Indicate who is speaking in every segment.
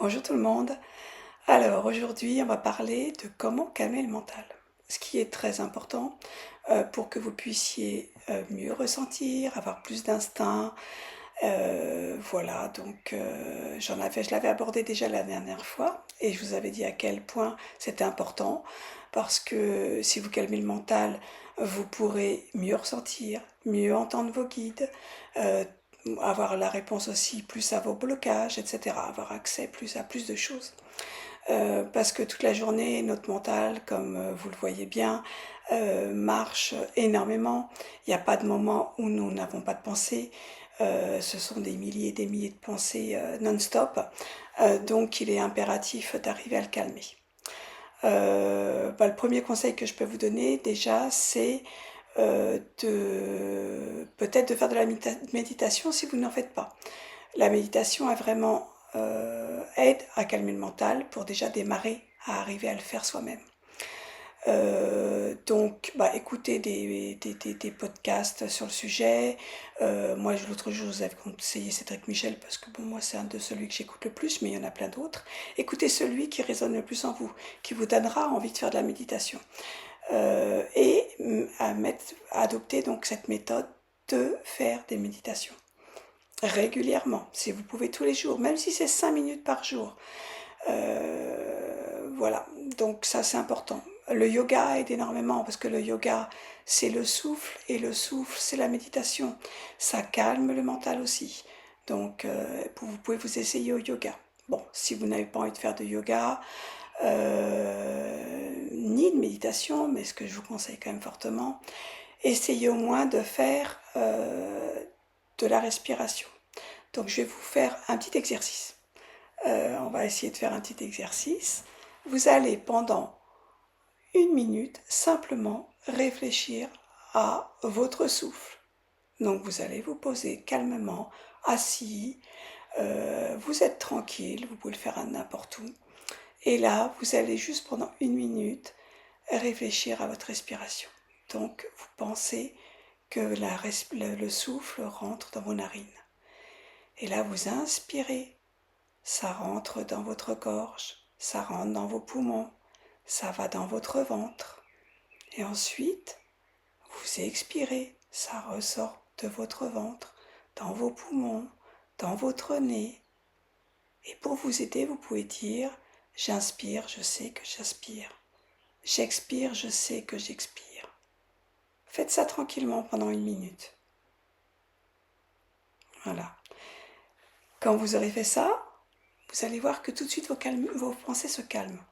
Speaker 1: Bonjour tout le monde. Alors aujourd'hui, on va parler de comment calmer le mental. Ce qui est très important pour que vous puissiez mieux ressentir, avoir plus d'instinct. Voilà, donc je l'avais abordé déjà la dernière fois et je vous avais dit à quel point c'était important parce que si vous calmez le mental, vous pourrez mieux ressentir, mieux entendre vos guides, euh, avoir la réponse aussi plus à vos blocages, etc. Avoir accès plus à plus de choses. Parce que toute la journée, notre mental, comme vous le voyez bien, marche énormément. Il n'y a pas de moment où nous n'avons pas de pensée. Ce sont des milliers et des milliers de pensées non-stop. Donc il est impératif d'arriver à le calmer. Le premier conseil que je peux vous donner déjà, c'est peut-être de faire de la méditation si vous n'en faites pas. La méditation a vraiment aide à calmer le mental pour déjà démarrer à arriver à le faire soi-même. Donc, écoutez des podcasts sur le sujet. Moi, l'autre jour, je vous avais conseillé Cédric Michel parce que bon, moi, c'est un de celui que j'écoute le plus, mais il y en a plein d'autres. Écoutez celui qui résonne le plus en vous, qui vous donnera envie de faire de la méditation. Et à adopter donc cette méthode de faire des méditations régulièrement, si vous pouvez tous les jours, même si c'est 5 minutes par jour. Voilà, donc ça c'est important. Le yoga aide énormément parce que le yoga c'est le souffle et le souffle c'est la méditation. Ça calme le mental aussi. Donc vous pouvez vous essayer au yoga. Bon, si vous n'avez pas envie de faire de yoga, ni de méditation, mais ce que je vous conseille quand même fortement, essayez au moins de faire de la respiration. Donc je vais vous faire un petit exercice. On va essayer de faire un petit exercice. Vous allez pendant 1 minute simplement réfléchir à votre souffle. Donc vous allez vous poser calmement, assis, vous êtes tranquille, vous pouvez le faire à n'importe où. Et là, vous allez juste pendant 1 minute réfléchir à votre respiration. Donc vous pensez que le souffle rentre dans vos narines. Et là, vous inspirez. Ça rentre dans votre gorge, ça rentre dans vos poumons, ça va dans votre ventre. Et ensuite, vous expirez, ça ressort de votre ventre, dans vos poumons, dans votre nez. Et pour vous aider, vous pouvez dire « J'inspire, je sais que j'aspire. J'expire, je sais que j'expire. » Faites ça tranquillement pendant 1 minute. Voilà. Quand vous aurez fait ça, vous allez voir que tout de suite vos pensées se calment.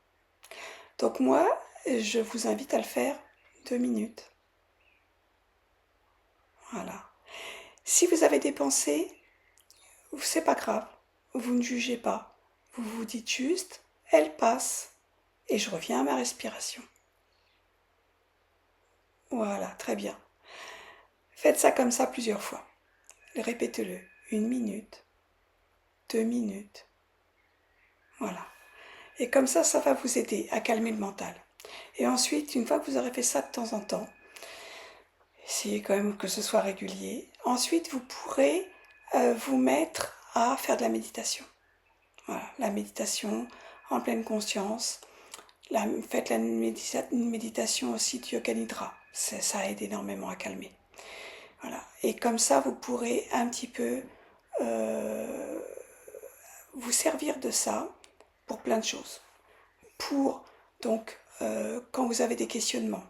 Speaker 1: Donc moi, je vous invite à le faire 2 minutes. Voilà. Si vous avez des pensées, c'est pas grave. Vous ne jugez pas. Vous vous dites juste, elles passent. Et je reviens à ma respiration. Voilà, très bien. Faites ça comme ça plusieurs fois. Répétez-le. 1 minute, 2 minutes. Voilà. Et comme ça va vous aider à calmer le mental. Et ensuite, une fois que vous aurez fait ça de temps en temps, essayez quand même que ce soit régulier. Ensuite, vous pourrez vous mettre à faire de la méditation. Voilà, la méditation en pleine conscience. Faites une méditation aussi de Yoga Nidra. Ça aide énormément à calmer. Voilà. Et comme ça, vous pourrez un petit peu vous servir de ça pour plein de choses. Pour, donc, quand vous avez des questionnements,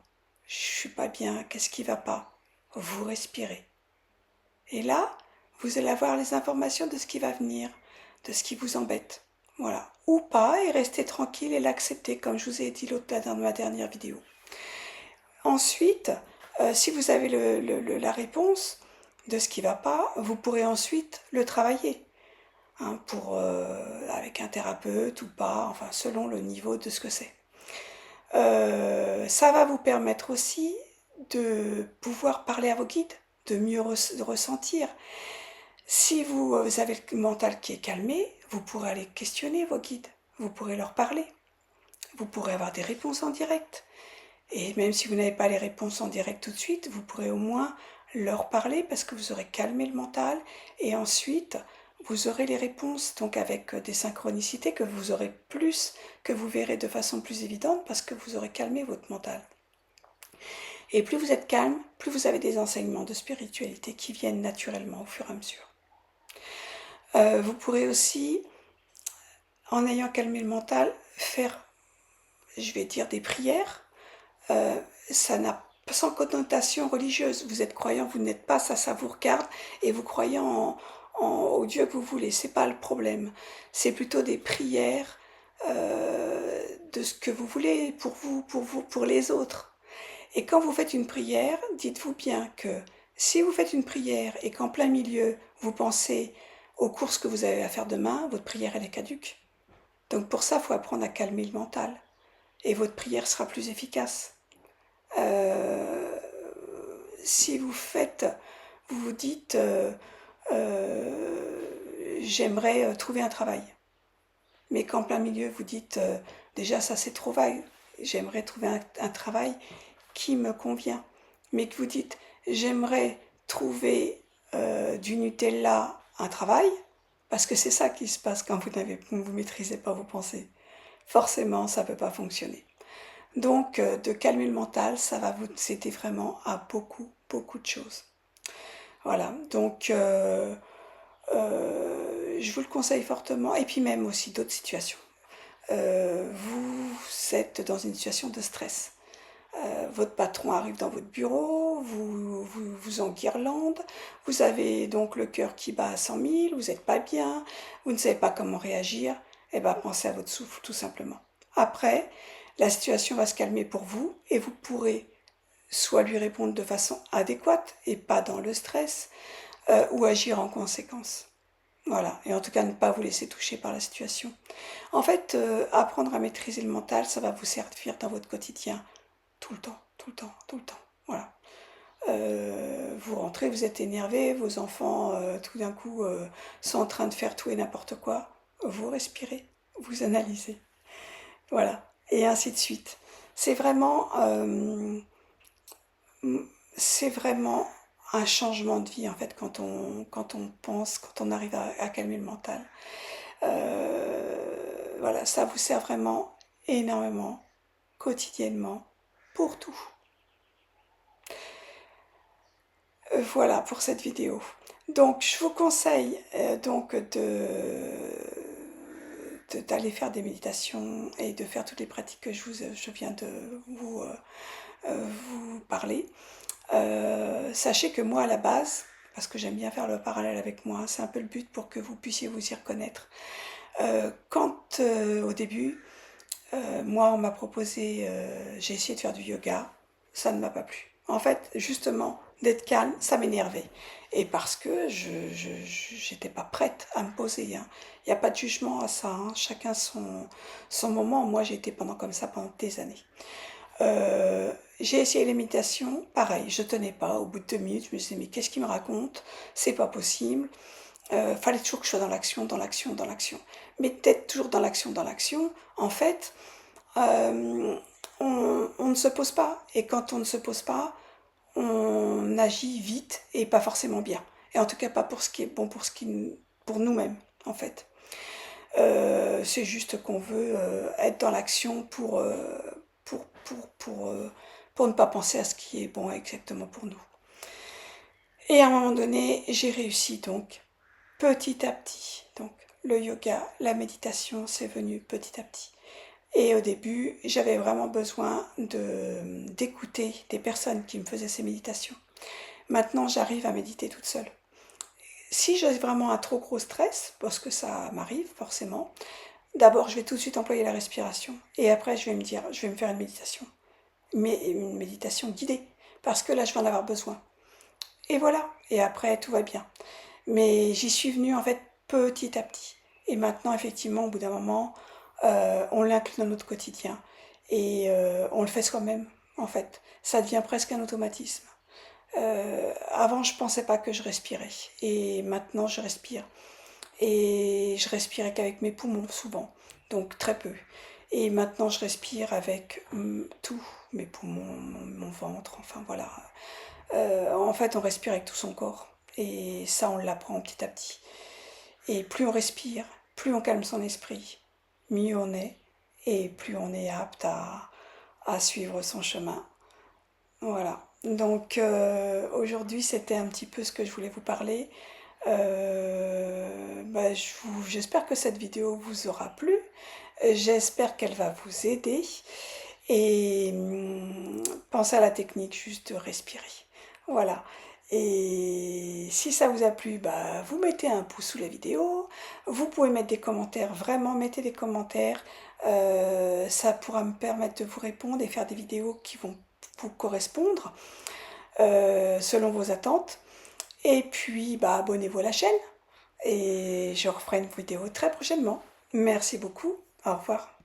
Speaker 1: je suis pas bien, qu'est-ce qui va pas? Vous respirez. Et là, vous allez avoir les informations de ce qui va venir, de ce qui vous embête. Voilà. Ou pas, et rester tranquille et l'accepter, comme je vous ai dit dans ma dernière vidéo. Ensuite, si vous avez la réponse de ce qui ne va pas, vous pourrez ensuite le travailler. Hein, avec un thérapeute ou pas, enfin selon le niveau de ce que c'est. Ça va vous permettre aussi de pouvoir parler à vos guides, de mieux ressentir. Si vous avez le mental qui est calmé, vous pourrez aller questionner vos guides, vous pourrez leur parler, vous pourrez avoir des réponses en direct. Et même si vous n'avez pas les réponses en direct tout de suite, vous pourrez au moins leur parler parce que vous aurez calmé le mental et ensuite vous aurez les réponses, donc avec des synchronicités que vous aurez plus, que vous verrez de façon plus évidente parce que vous aurez calmé votre mental. Et plus vous êtes calme, plus vous avez des enseignements de spiritualité qui viennent naturellement au fur et à mesure. Vous pourrez aussi, en ayant calmé le mental, faire, je vais dire, des prières. Ça n'a sans connotation religieuse. Vous êtes croyant, vous n'êtes pas, ça vous regarde, et vous croyez au Dieu que vous voulez. C'est pas le problème. C'est plutôt des prières de ce que vous voulez pour vous, pour les autres. Et quand vous faites une prière, dites-vous bien que si vous faites une prière et qu'en plein milieu, vous pensez aux courses que vous avez à faire demain, votre prière, elle est caduque. Donc pour ça, il faut apprendre à calmer le mental. Et votre prière sera plus efficace. Euh, si vous faites, vous vous dites, j'aimerais trouver un travail. Mais qu'en plein milieu, vous dites, déjà ça c'est trop vague, j'aimerais trouver un travail qui me convient. Mais que vous dites, j'aimerais trouver du Nutella un travail, parce que c'est ça qui se passe quand vous maîtrisez pas vos pensées. Forcément, ça ne peut pas fonctionner. Donc, de calmer le mental, ça va vous aider vraiment à beaucoup, beaucoup de choses. Voilà, donc je vous le conseille fortement, et puis même aussi d'autres situations. Vous êtes dans une situation de stress. Votre patron arrive dans votre bureau, vous enguirlande, vous avez donc le cœur qui bat à 100 000, vous n'êtes pas bien, vous ne savez pas comment réagir, et bien pensez à votre souffle tout simplement. Après, la situation va se calmer pour vous et vous pourrez soit lui répondre de façon adéquate et pas dans le stress, ou agir en conséquence. Voilà, et en tout cas ne pas vous laisser toucher par la situation. En fait, apprendre à maîtriser le mental, ça va vous servir dans votre quotidien tout le temps, tout le temps, tout le temps. Voilà. Vous rentrez, vous êtes énervé, vos enfants tout d'un coup sont en train de faire tout et n'importe quoi. Vous respirez, vous analysez. Voilà, et ainsi de suite. C'est vraiment, c'est vraiment un changement de vie en fait quand on pense, quand on arrive à calmer le mental. Voilà, ça vous sert vraiment énormément, quotidiennement, pour tout. Voilà pour cette vidéo. Donc je vous conseille d'aller faire des méditations et de faire toutes les pratiques que je viens de vous parler. Sachez que moi à la base, parce que j'aime bien faire le parallèle avec moi, c'est un peu le but pour que vous puissiez vous y reconnaître. Quand au début, moi on m'a proposé, j'ai essayé de faire du yoga, ça ne m'a pas plu. En fait, justement, d'être calme, ça m'énervait. Et parce que je n'étais pas prête à me poser. Hein. Il n'y a pas de jugement à ça. Hein. Chacun son moment. Moi, j'ai été comme ça pendant des années. J'ai essayé les méditations, pareil, je tenais pas. Au bout de 2 minutes, je me disais, mais qu'est-ce qu'il me raconte? C'est pas possible. Fallait toujours que je sois dans l'action, dans l'action, dans l'action. Mais d'être toujours dans l'action, en fait, on ne se pose pas. Et quand on ne se pose pas, on agit vite et pas forcément bien. Et en tout cas, pas pour ce qui est bon pour nous-mêmes, en fait. C'est juste qu'on veut être dans l'action pour, pour ne pas penser à ce qui est bon exactement pour nous. Et à un moment donné, j'ai réussi donc petit à petit. Donc le yoga, la méditation, c'est venu petit à petit. Et au début, j'avais vraiment besoin d'écouter des personnes qui me faisaient ces méditations. Maintenant, j'arrive à méditer toute seule. Si j'ai vraiment un trop gros stress, parce que ça m'arrive forcément, d'abord je vais tout de suite employer la respiration. Et après, je vais me dire, je vais me faire une méditation. Mais une méditation guidée. Parce que là, je vais en avoir besoin. Et voilà. Et après, tout va bien. Mais j'y suis venue en fait petit à petit. Et maintenant, effectivement, au bout d'un moment, on l'inclut dans notre quotidien. Et on le fait soi-même, en fait. Ça devient presque un automatisme. Avant, je pensais pas que je respirais. Et maintenant, je respire. Et je respirais qu'avec mes poumons, souvent. Donc, très peu. Et maintenant, je respire avec tout. Mes poumons, mon ventre, enfin voilà. En fait, on respire avec tout son corps. Et ça, on l'apprend petit à petit. Et plus on respire, plus on calme son esprit, mieux on est et plus on est apte à suivre son chemin. Voilà. Donc aujourd'hui, c'était un petit peu ce que je voulais vous parler. Bah, j'espère que cette vidéo vous aura plu. J'espère qu'elle va vous aider. Et pensez à la technique juste de respirer. Voilà. Et si ça vous a plu, bah, vous mettez un pouce sous la vidéo. Vous pouvez mettre des commentaires. Vraiment, mettez des commentaires. Ça pourra me permettre de vous répondre et faire des vidéos qui vont vous correspondre selon vos attentes. Et puis, bah, abonnez-vous à la chaîne. Et je referai une vidéo très prochainement. Merci beaucoup. Au revoir.